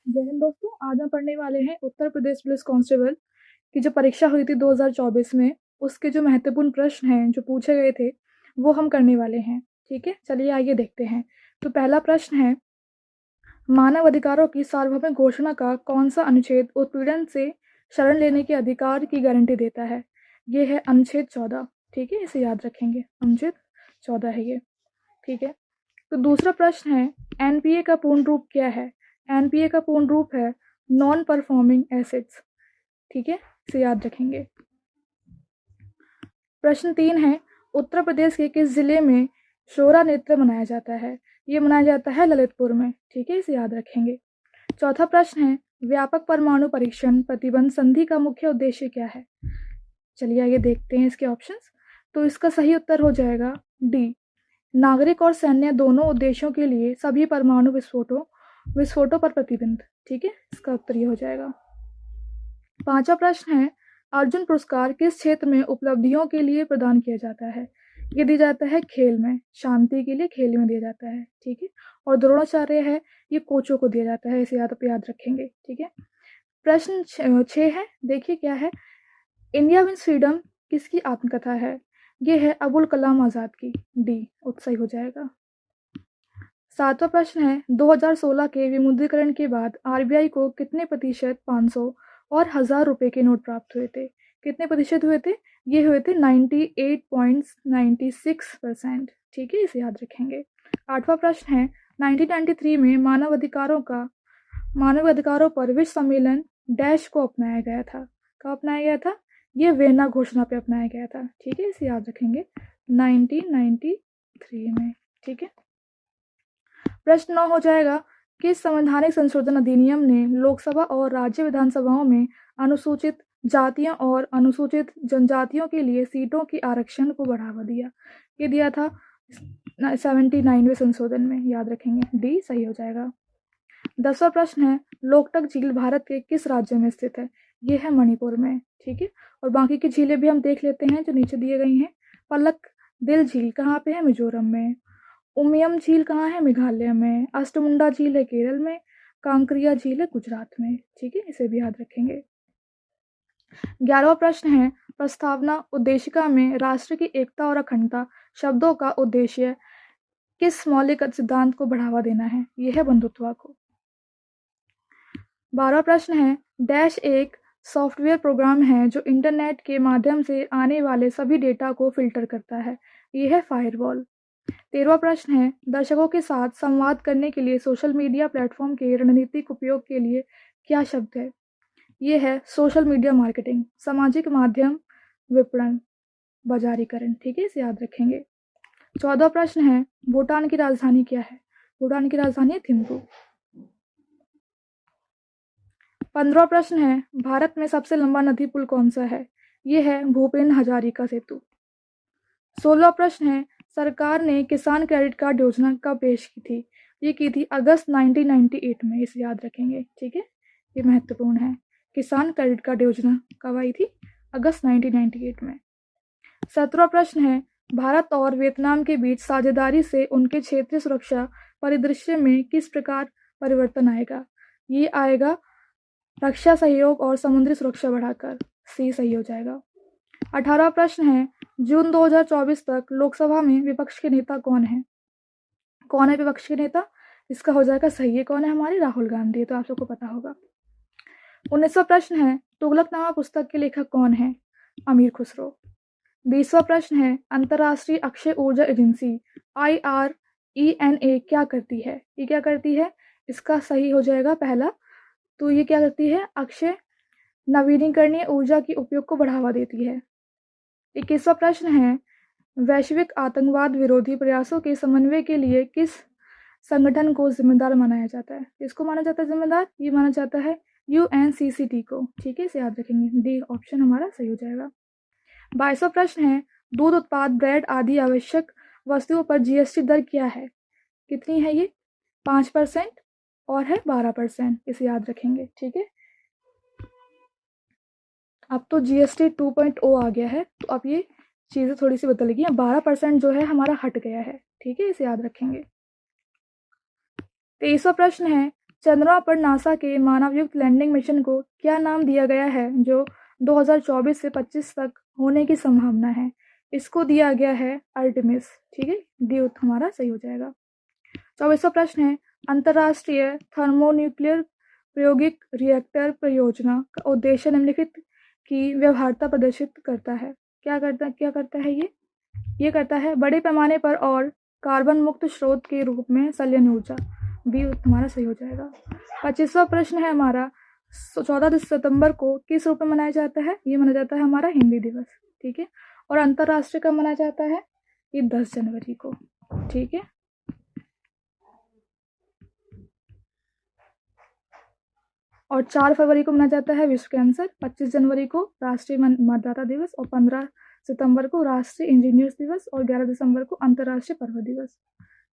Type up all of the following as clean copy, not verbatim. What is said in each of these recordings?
जय हिंद दोस्तों। आज हम पढ़ने वाले हैं उत्तर प्रदेश पुलिस कांस्टेबल की जो परीक्षा हुई थी 2024 में, उसके जो महत्वपूर्ण प्रश्न हैं जो पूछे गए थे वो हम करने वाले हैं। ठीक है, चलिए आइए देखते हैं। तो पहला प्रश्न है, मानव अधिकारों की सार्वभौमिक घोषणा का कौन सा अनुच्छेद उत्पीड़न से शरण लेने के अधिकार की गारंटी देता है? ये है अनुच्छेद 14। ठीक है, इसे याद रखेंगे, अनुच्छेद 14 है ये। ठीक है, तो दूसरा प्रश्न है, एनपीए का पूर्ण रूप क्या है? एनपीए का पूर्ण रूप है नॉन परफॉर्मिंग एसेट्स। ठीक है, इसे याद रखेंगे। प्रश्न 3 है, उत्तर प्रदेश के किस जिले में शोरा नृत्य मनाया जाता है? ये मनाया जाता है ललितपुर में। ठीक है, इसे याद रखेंगे। चौथा प्रश्न है, व्यापक परमाणु परीक्षण प्रतिबंध संधि का मुख्य उद्देश्य क्या है? चलिए आइए देखते हैं इसके ऑप्शंस। तो इसका सही उत्तर हो जाएगा डी, नागरिक और सैन्य दोनों उद्देश्यों के लिए सभी परमाणु विस्फोटों पर प्रतिबंध। ठीक है, इसका उत्तर ये हो जाएगा। पांचवा प्रश्न है, अर्जुन पुरस्कार किस क्षेत्र में उपलब्धियों के लिए प्रदान किया जाता है? ये दिया जाता है खेल में, शांति के लिए खेल में दिया जाता है। ठीक है, और द्रोणाचार्य है ये कोचों को दिया जाता है, इसे याद रखेंगे। ठीक है, प्रश्न 6 है, देखिए क्या है। इंडिया विंस फ्रीडम किसकी आत्मकथा है? ये है अबुल कलाम आज़ाद की। डी उत्सही हो जाएगा। सातवां प्रश्न है, 2016 के विमुद्रीकरण के बाद आरबीआई को कितने प्रतिशत 500 और 1000 रुपए के नोट प्राप्त हुए थे? कितने प्रतिशत हुए थे? ये हुए थे 98.96%। ठीक है, इसे याद रखेंगे। आठवां प्रश्न है, 1993 में मानव अधिकारों पर विश्व सम्मेलन डैश को अपनाया गया था। कब अपनाया गया था? ये वेना घोषणा पे अपनाया गया था। ठीक है, इसे याद रखेंगे, 1993 में। ठीक है, प्रश्न 9 हो जाएगा, किस संवैधानिक संशोधन अधिनियम ने लोकसभा और राज्य विधानसभाओं में अनुसूचित जातियों और अनुसूचित जनजातियों के लिए सीटों के आरक्षण को बढ़ावा दिया? ये दिया था 79वें संशोधन में, याद रखेंगे। डी सही हो जाएगा। 10वां प्रश्न है, लोकटक झील भारत के किस राज्य में स्थित है? ये है मणिपुर में। ठीक है, और बाकी की झीलें भी हम देख लेते हैं जो नीचे दिए गई हैं। पलक दिल झील कहाँ पे है? मिजोरम में। उमियम झील कहाँ है? मेघालय में। अष्टमुंडा झील है केरल में। कांकरिया झील है गुजरात में। ठीक है, इसे भी याद रखेंगे। 11वां प्रश्न है, प्रस्तावना उद्देशिका में राष्ट्र की एकता और अखंडता शब्दों का उद्देश्य किस मौलिक सिद्धांत को बढ़ावा देना है? यह है बंधुत्व को। 12वां प्रश्न है, डैश एक सॉफ्टवेयर प्रोग्राम है जो इंटरनेट के माध्यम से आने वाले सभी डेटा को फिल्टर करता है। यह है फायरवॉल। 13वां प्रश्न है, दर्शकों के साथ संवाद करने के लिए सोशल मीडिया प्लेटफॉर्म के रणनीतिक उपयोग के लिए क्या शब्द है? ये है सोशल मीडिया मार्केटिंग, सामाजिक माध्यम विपणन, बाजारीकरण। ठीक है, इसे याद रखेंगे। 14वां प्रश्न है, भूटान की राजधानी क्या है? भूटान की राजधानी है थिम्पू। 15वां प्रश्न है, भारत में सबसे लंबा नदी पुल कौन सा है? ये है भूपेन हजारिका सेतु। 16वां प्रश्न है, सरकार ने किसान क्रेडिट कार्ड योजना कब पेश की थी? ये की थी अगस्त 1998 में, इसे याद रखेंगे। ठीक है, ये महत्वपूर्ण है। किसान क्रेडिट कार्ड योजना कब आई थी? अगस्त 1998 में। 17वां प्रश्न है, भारत और वियतनाम के बीच साझेदारी से उनके क्षेत्रीय सुरक्षा परिदृश्य में किस प्रकार परिवर्तन आएगा? ये आएगा रक्षा सहयोग और समुद्री सुरक्षा बढ़ाकर। सी सही हो जाएगा। 18वां प्रश्न है, जून 2024 तक लोकसभा में विपक्ष के नेता कौन है? कौन है विपक्ष के नेता? इसका हो जाएगा सही है, कौन है? हमारे राहुल गांधी, तो आप सबको पता होगा। 19वां प्रश्न है, तुगलकनामा पुस्तक के लेखक कौन है? अमीर खुसरो। 20वां प्रश्न है, अंतर्राष्ट्रीय अक्षय ऊर्जा एजेंसी IRENA क्या करती है? ये क्या करती है? इसका सही हो जाएगा पहला, तो ये क्या करती है? अक्षय नवीनीकरणीय ऊर्जा के उपयोग को बढ़ावा देती है। 21वां प्रश्न है, वैश्विक आतंकवाद विरोधी प्रयासों के समन्वय के लिए किस संगठन को जिम्मेदार माना जाता है? किसको माना जाता है जिम्मेदार? ये माना जाता है UNCCT को। ठीक है, इसे याद रखेंगे। डी ऑप्शन हमारा सही हो जाएगा। 22वां प्रश्न है, दूध उत्पाद ब्रेड आदि आवश्यक वस्तुओं पर GST दर क्या है? कितनी है ये? 5% और है 12%, इसे याद रखेंगे। ठीक है, अब तो GST 2.0 आ गया है, तो अब ये चीज़ें थोड़ी सी बदल गई हैं। 12% जो है हमारा हट गया है। ठीक है, इसे याद रखेंगे। 23वां प्रश्न है, चंद्रमा पर नासा के मानवयुक्त लैंडिंग मिशन को क्या नाम दिया गया है जो 2024 से 25 तक होने की संभावना है? इसको दिया गया है आर्टेमिस। ठीक है, डी हमारा सही हो जाएगा। 24वां प्रश्न है, अंतर्राष्ट्रीय थर्मोन्यूक्लियर प्रायोगिक रिएक्टर परियोजना का उद्देश्य निम्नलिखित की व्यवहार्यता प्रदर्शित करता है। क्या करता है ये करता है बड़े पैमाने पर और कार्बन मुक्त स्रोत के रूप में संलयन ऊर्जा। बी हमारा सही हो जाएगा। 25वां प्रश्न है हमारा, 14 सितंबर को किस रूप में मनाया जाता है? ये मनाया जाता है हमारा हिंदी दिवस। ठीक है, और अंतर्राष्ट्रीय कब मनाया जाता है? ये 10 जनवरी को। ठीक है, और 4 फरवरी को मनाया जाता है विश्व कैंसर, 25 जनवरी को राष्ट्रीय मतदाता दिवस और 15 सितंबर को राष्ट्रीय इंजीनियर्स दिवस और 11 दिसंबर को अंतर्राष्ट्रीय पर्वत दिवस।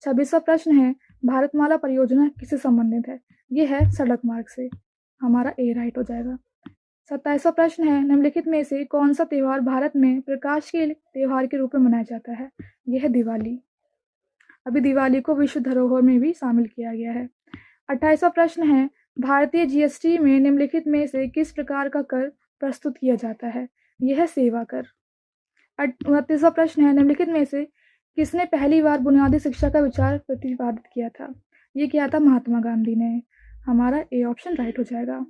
26वां प्रश्न है, भारतमाला परियोजना किससे संबंधित है? ये है सड़क मार्ग से। हमारा ए राइट हो जाएगा। 27वां प्रश्न है, निम्नलिखित में से कौन सा त्यौहार भारत में प्रकाश के त्यौहार के रूप में मनाया जाता है? यह है दिवाली। अभी दिवाली को विश्व धरोहर में भी शामिल किया गया है। 28वां प्रश्न है, भारतीय जीएसटी में निम्नलिखित में से किस प्रकार का कर प्रस्तुत किया जाता है? यह है सेवा कर। 29वां प्रश्न है, निम्नलिखित में से किसने पहली बार बुनियादी शिक्षा का विचार प्रतिपादित किया था? ये किया था महात्मा गांधी ने। हमारा ए ऑप्शन राइट हो जाएगा।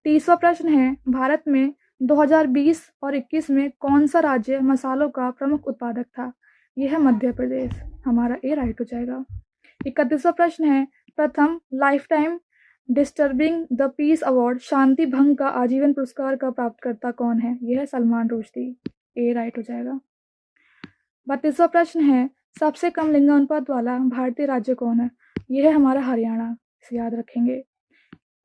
30वां प्रश्न है, भारत में 2020 और 21 में कौन सा राज्य मसालों का प्रमुख उत्पादक था? यह है मध्य प्रदेश। हमारा ए राइट हो जाएगा। 31वां प्रश्न है, प्रथम life time disturbing the peace award शांति भंग का आजीवन पुरस्कार का प्राप्तकर्ता कौन है? यह है सलमान रुश्दी। ए राइट हो जाएगा। 32वां प्रश्न है, सबसे कम लिंगानुपात वाला भारतीय राज्य कौन है? यह है हमारा हरियाणा। इसे याद रखेंगे।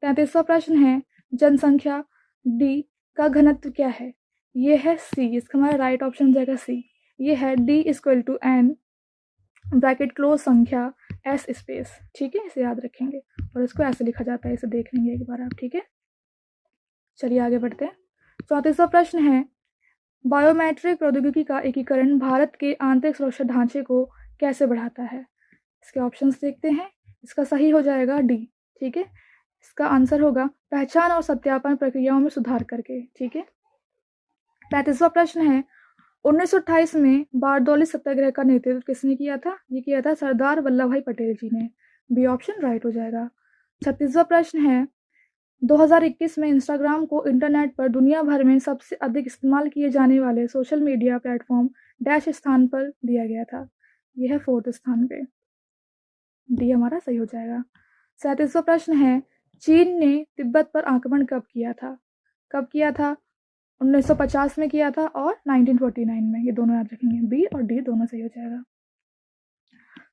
33वां प्रश्न है, जनसंख्या डी का घनत्व क्या है? यह है सी। इसका हमारा राइट ऑप्शन हो जाएगा सी। यह है D equal to N bracket close संख्या एस स्पेस। ठीक है, इसे याद रखेंगे और इसको ऐसे लिखा जाता है, इसे देख लेंगे एक बार आप। ठीक है, चलिए आगे बढ़ते हैं। 34वां प्रश्न है, बायोमेट्रिक प्रौद्योगिकी का एकीकरण भारत के आंतरिक सुरक्षा ढांचे को कैसे बढ़ाता है? इसके ऑप्शंस देखते हैं। इसका सही हो जाएगा डी। ठीक है, इसका आंसर होगा पहचान और सत्यापन प्रक्रियाओं में सुधार करके। ठीक है। 35वां प्रश्न है, 1928 में बारदौली सत्याग्रह का नेतृत्व किसने किया था? ये किया था सरदार वल्लभ भाई पटेल जी ने। बी ऑप्शन राइट हो जाएगा। 36वां प्रश्न है, 2021 में इंस्टाग्राम को इंटरनेट पर दुनिया भर में सबसे अधिक इस्तेमाल किए जाने वाले सोशल मीडिया प्लेटफॉर्म डैश स्थान पर दिया गया था। यह है 4th स्थान पे। डी हमारा सही हो जाएगा। 37वां प्रश्न है, चीन ने तिब्बत पर आक्रमण कब किया था? 1950 में किया था और 1949 में। ये दोनों याद रखेंगे, बी और डी दोनों सही हो जाएगा।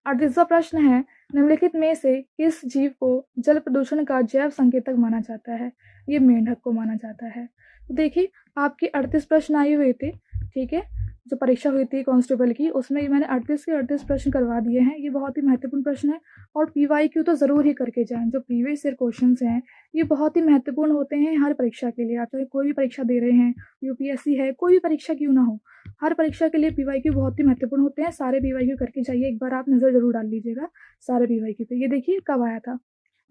38वां प्रश्न है, निम्नलिखित में से किस जीव को जल प्रदूषण का जैव संकेतक माना जाता है? ये मेंढक को माना जाता है। तो देखिए, आपके 38 प्रश्न आए हुए थे। ठीक है, जो परीक्षा हुई थी कांस्टेबल की, उसमें मैंने 38 के 38 प्रश्न करवा दिए हैं। ये बहुत ही महत्वपूर्ण प्रश्न है और PYQ तो ज़रूर ही करके जाएं। जो प्रीवियस ईयर क्वेश्चन हैं ये बहुत ही महत्वपूर्ण होते हैं हर परीक्षा के लिए। आप चाहे कोई भी परीक्षा दे रहे हैं, UPSC है, कोई भी परीक्षा क्यों ना हो, हर परीक्षा के लिए PYQ बहुत ही महत्वपूर्ण होते हैं। सारे PYQ करके जाइए, एक बार आप नज़र जरूर डाल लीजिएगा सारे PYQ पे। ये देखिए कब आया था,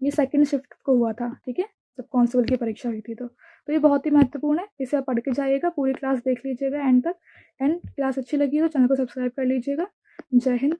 ये 2nd शिफ्ट को हुआ था। ठीक है, जब कांस्टेबल की परीक्षा हुई थी तो ये बहुत ही महत्वपूर्ण है। इसे आप पढ़ के जाइएगा, पूरी क्लास देख लीजिएगा एंड तक। एंड क्लास अच्छी लगी तो चैनल को सब्सक्राइब कर लीजिएगा। जय हिंद।